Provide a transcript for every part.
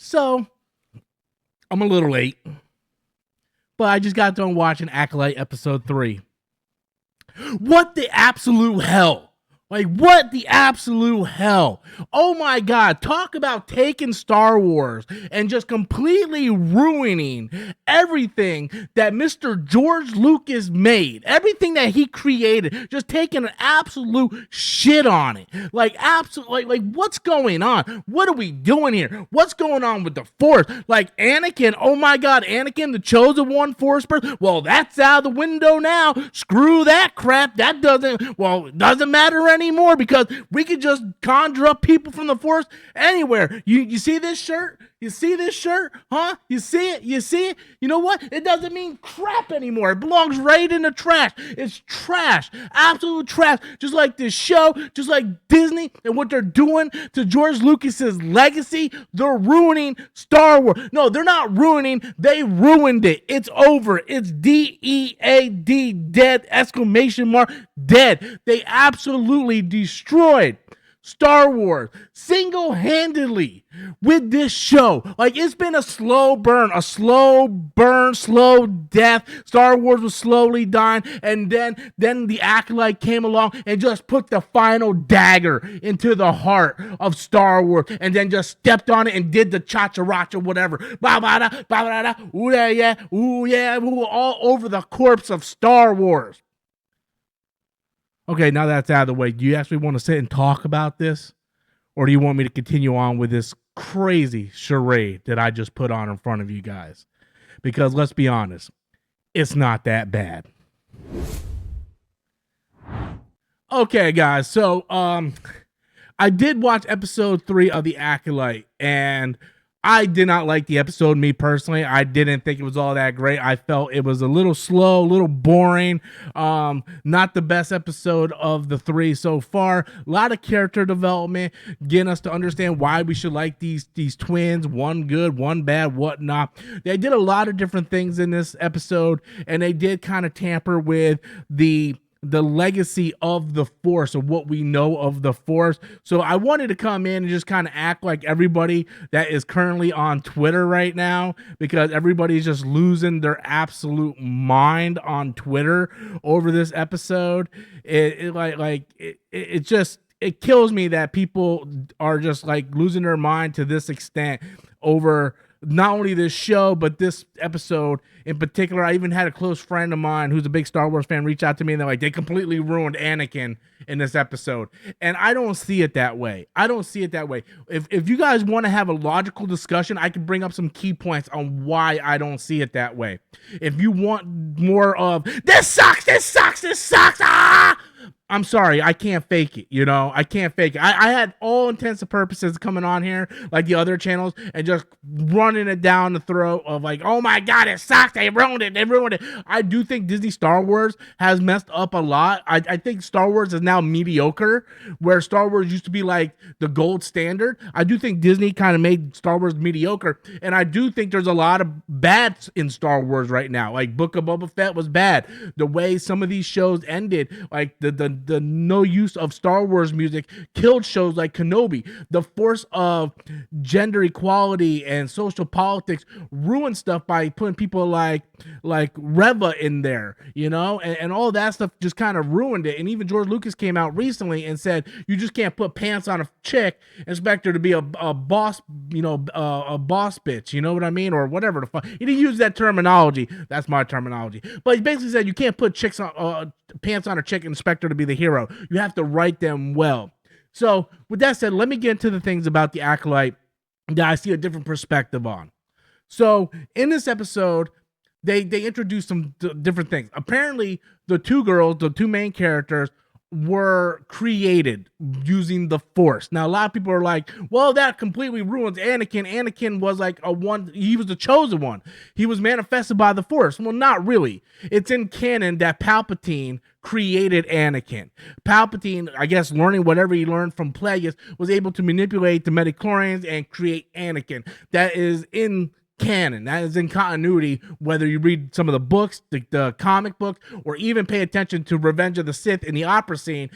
So I'm a little late, but I just got done watching Acolyte episode 3. What the absolute hell? Like, what the absolute hell? Oh my God, talk about taking Star Wars and just completely ruining everything that Mr. George Lucas made. Everything that he created, just taking an absolute shit on it. Like, what's going on? What are we doing here? What's going on with the Force? Like, Anakin, oh my God, Anakin, the chosen one Force person. Well, that's out of the window now. Screw that crap. That doesn't matter anymore because we could just conjure up people from the Force anywhere. You see this shirt? You see this shirt? Huh? You see it? You see it? You know what? It doesn't mean crap anymore. It belongs right in the trash. It's trash. Absolute trash. Just like this show, just like Disney and what they're doing to George Lucas's legacy, they're ruining Star Wars. No, they're not ruining. They ruined it. It's over. It's D-E-A-D, dead, exclamation mark, dead. They absolutely destroyed Star Wars single-handedly with this show. Like, it's been a slow burn, slow death. Star Wars was slowly dying, and then the Acolyte came along and just put the final dagger into the heart of Star Wars, and then just stepped on it and did the cha-cha-racha, whatever. Ba-ba-da, ba-ba-da, ooh yeah, ooh yeah, ooh, all over the corpse of Star Wars. Okay, now that's out of the way, do you actually want to sit and talk about this? Or do you want me to continue on with this crazy charade that I just put on in front of you guys? Because let's be honest, it's not that bad. Okay, guys, so I did watch episode 3 of The Acolyte, and I did not like the episode, me personally. I didn't think it was all that great. I felt it was a little slow, a little boring. Not the best episode of the 3 so far. A lot of character development, getting us to understand why we should like these twins. One good, one bad, whatnot. They did a lot of different things in this episode, and they did kind of tamper with the legacy of the Force, of what we know of the Force. So I wanted to come in and just kind of act like everybody that is currently on Twitter right now, because everybody's just losing their absolute mind on Twitter over this episode. It just kills me that people are just like losing their mind to this extent over not only this show, but this episode in particular. I even had a close friend of mine who's a big Star Wars fan reach out to me, and they're like, they completely ruined Anakin in this episode. And I don't see it that way. I don't see it that way. If you guys want to have a logical discussion, I can bring up some key points on why I don't see it that way. If you want more of, this sucks, I'm sorry, I can't fake it, I can't fake it. I had all intents and purposes coming on here, like the other channels, and just running it down the throat of like, oh my God, it sucks, they ruined it. I do think Disney Star Wars has messed up a lot. I think Star Wars is now mediocre, where Star Wars used to be like the gold standard. I do think Disney kind of made Star Wars mediocre, and I do think there's a lot of bads in Star Wars right now. Like Book of Boba Fett was bad. The way some of these shows ended, like the no use of Star Wars music killed shows like Kenobi. The force of gender equality and social politics ruined stuff by putting people like Reva in there, and all that stuff just kind of ruined it. And even George Lucas came out recently and said, you just can't put pants on a chick and expect her to be a boss, a boss bitch, you know what I mean? Or whatever the fuck. He didn't use that terminology. That's my terminology. But he basically said you can't put chicks on pants on a chick and expect her to be the hero. You have to write them well. So with that said, let me get into the things about the Acolyte that I see a different perspective on. So in this episode, they introduced some different things. Apparently, the two girls, the two main characters, were created using the Force. Now, a lot of people are like, well, that completely ruins Anakin. Anakin was like he was the chosen one. He was manifested by the Force. Well, not really. It's in canon that Palpatine created Anakin. Palpatine, I guess, learning whatever he learned from Plagueis, was able to manipulate the midichlorians and create Anakin. That is in canon. That is in continuity, whether you read some of the books, the comic books, or even pay attention to Revenge of the Sith in the opera scene.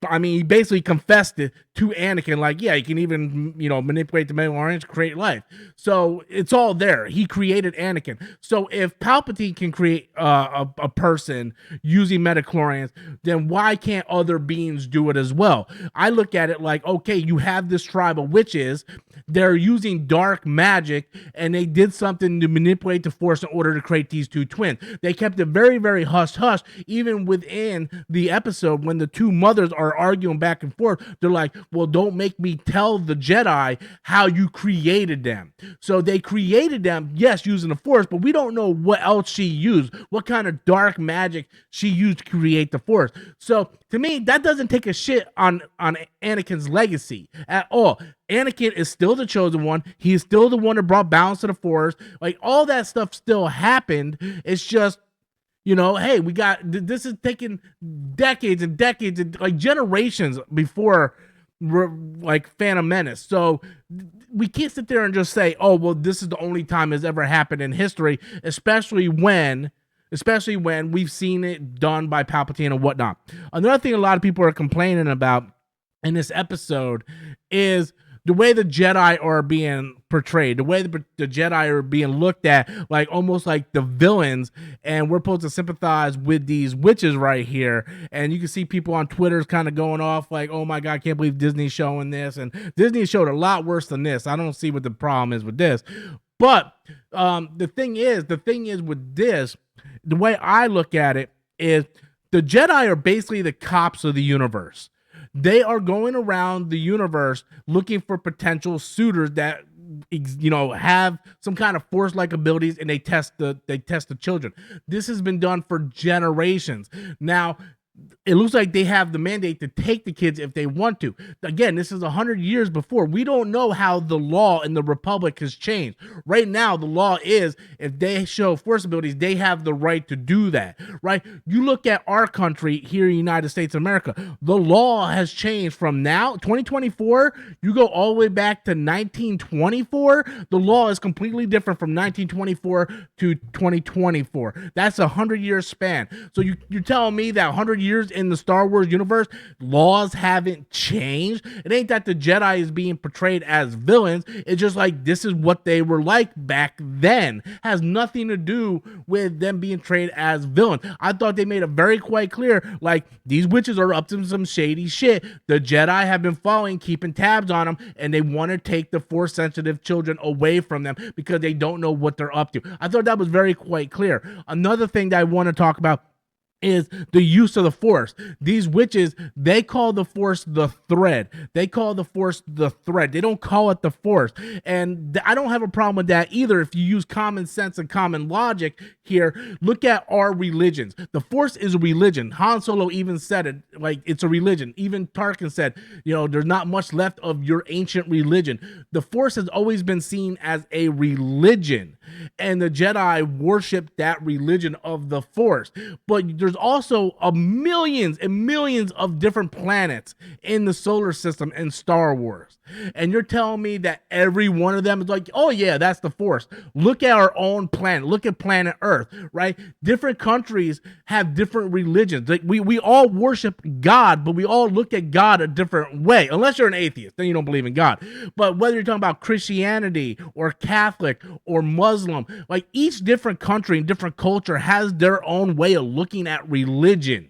I mean, he basically confessed it to Anakin, like, yeah, he can even, manipulate the midichlorians to create life. So it's all there. He created Anakin. So if Palpatine can create a person using midichlorians, then why can't other beings do it as well? I look at it like, okay, you have this tribe of witches. They're using dark magic, and they did something to manipulate the Force in order to create these two twins. They kept it very, very hush-hush, even within the episode when the two mothers are arguing back and forth. They're like, well, don't make me tell the Jedi how you created them. So they created them, yes, using the Force, but we don't know what else she used, what kind of dark magic she used to create the Force. So to me, that doesn't take a shit on Anakin's legacy at all. Anakin is still the chosen one. He is still the one that brought balance to the Force. Like, all that stuff still happened. It's just, hey, this is taking decades and decades and like generations before like Phantom Menace. So we can't sit there and just say, oh, well, this is the only time it's ever happened in history, especially when we've seen it done by Palpatine and whatnot. Another thing a lot of people are complaining about in this episode is the way the Jedi are being portrayed, the way the Jedi are being looked at, like almost like the villains, and we're supposed to sympathize with these witches right here. And you can see people on Twitter kind of going off like, oh my God, I can't believe Disney's showing this. And Disney showed a lot worse than this. I don't see what the problem is with this. But the thing is with this, the way I look at it is the Jedi are basically the cops of the universe. They are going around the universe looking for potential suitors that, have some kind of Force-like abilities, and they test the children. This has been done for generations. Now, it looks like they have the mandate to take the kids if they want to. Again, this is 100 years before. We don't know how the law in the Republic has changed. Right now, the law is if they show Force abilities, they have the right to do that, right? You look at our country here in the United States of America, the law has changed from now, 2024, you go all the way back to 1924, the law is completely different from 1924 to 2024. That's a 100-year span. So you're telling me that 100 years in the Star Wars universe, laws haven't changed? It ain't that the Jedi is being portrayed as villains. It's just like this is what they were like back then. Has nothing to do with them being portrayed as villains. I thought they made it very quite clear, like, these witches are up to some shady shit. The Jedi have been following, keeping tabs on them, and they want to take the Force-sensitive children away from them because they don't know what they're up to. I thought that was very quite clear. Another thing that I want to talk about is the use of the Force. These witches, they call the Force the thread. They call the Force the thread. They don't call it the Force. And I don't have a problem with that either if you use common sense and common logic here. Look at our religions. The Force is a religion. Han Solo even said it, like, it's a religion. Even Tarkin said, there's not much left of your ancient religion. The Force has always been seen as a religion, and the Jedi worship that religion of the Force. But there's also millions and millions of different planets in the solar system in Star Wars. And you're telling me that every one of them is like, oh yeah, that's the Force. Look at our own planet. Look at planet Earth, right? Different countries have different religions. Like we all worship God, but we all look at God a different way. Unless you're an atheist, then you don't believe in God. But whether you're talking about Christianity or Catholic or Muslim, like each different country and different culture has their own way of looking at religion.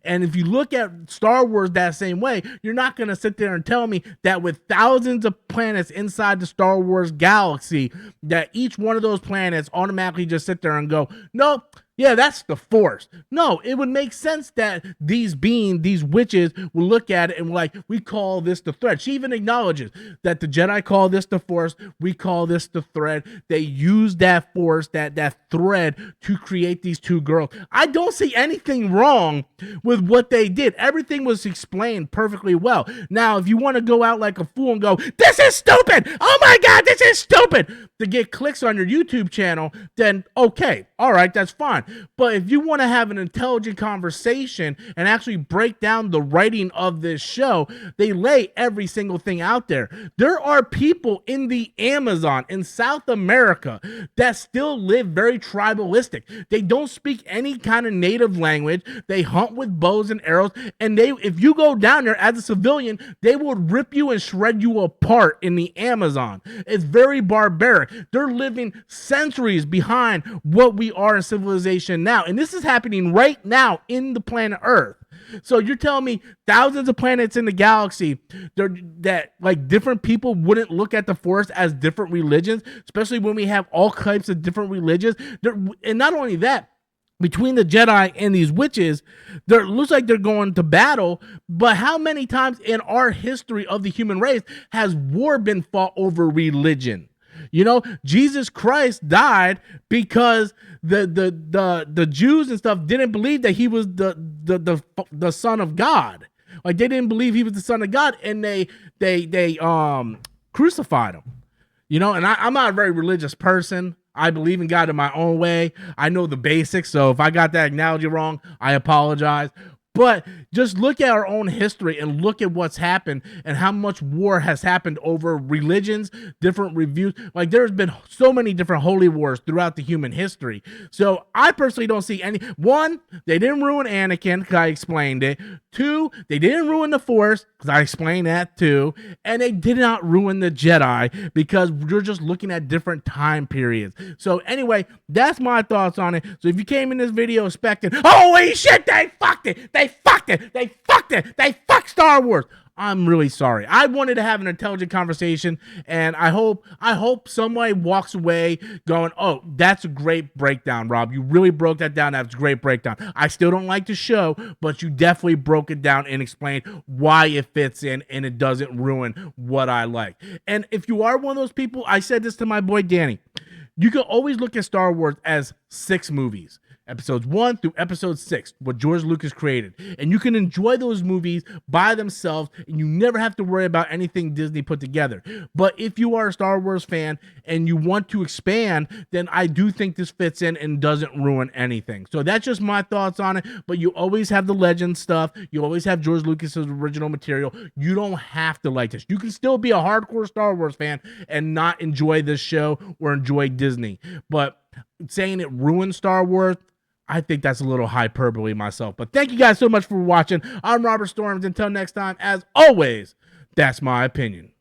And if you look at Star Wars that same way, you're not going to sit there and tell me that with thousands of planets inside the Star Wars galaxy, that each one of those planets automatically just sit there and go, no, yeah, that's the Force. No, it would make sense that these witches will look at it and like, we call this the thread. She even acknowledges that the Jedi call this the Force. We call this the thread. They use that Force, that thread to create these two girls. I don't see anything wrong with what they did. Everything was explained perfectly well. Now, if you want to go out like a fool and go, this is stupid. Oh my God, this is stupid, to get clicks on your YouTube channel, then okay. all right, that's fine. But if you want to have an intelligent conversation and actually break down the writing of this show, they lay every single thing out there. There are people in the Amazon in South America that still live very tribalistic. They don't speak any kind of native language. They hunt with bows and arrows, and if you go down there as a civilian, they will rip you and shred you apart in the Amazon. It's very barbaric. They're living centuries behind what we are in civilization now, and this is happening right now in the planet Earth. So you're telling me thousands of planets in the galaxy that like different people wouldn't look at the Force as different religions, especially when we have all types of different religions. And not only that, between the Jedi and these witches, it looks like they're going to battle, but how many times in our history of the human race has war been fought over religion? You know, Jesus Christ died because the Jews and stuff didn't believe that he was the Son of God. Like, they didn't believe he was the Son of God, and they crucified him. You know, and I'm not a very religious person. I believe in God in my own way. I know the basics, so if I got that analogy wrong, I apologize. But just look at our own history and look at what's happened and how much war has happened over religions, different reviews. Like, there's been so many different holy wars throughout the human history. So I personally don't see any. One, they didn't ruin Anakin because I explained it. Two, they didn't ruin the Force because I explained that too. And they did not ruin the Jedi because you're just looking at different time periods. So anyway, that's my thoughts on it. So if you came in this video expecting, holy shit, they fucked it. They fucked it. They fucked it. They fucked Star Wars. I'm really sorry. I wanted to have an intelligent conversation, and I hope somebody walks away going, oh, that's a great breakdown, Rob. You really broke that down. That's a great breakdown. I still don't like the show, but you definitely broke it down and explained why it fits in and it doesn't ruin what I like. And if you are one of those people, I said this to my boy Danny, you can always look at Star Wars as 6 movies. Episodes 1 through episode 6, what George Lucas created. And you can enjoy those movies by themselves, and you never have to worry about anything Disney put together. But if you are a Star Wars fan and you want to expand, then I do think this fits in and doesn't ruin anything. So that's just my thoughts on it. But you always have the legend stuff. You always have George Lucas's original material. You don't have to like this. You can still be a hardcore Star Wars fan and not enjoy this show or enjoy Disney. But saying it ruined Star Wars, I think that's a little hyperbole myself. But thank you guys so much for watching. I'm Robert Storms. Until next time, as always, that's my opinion.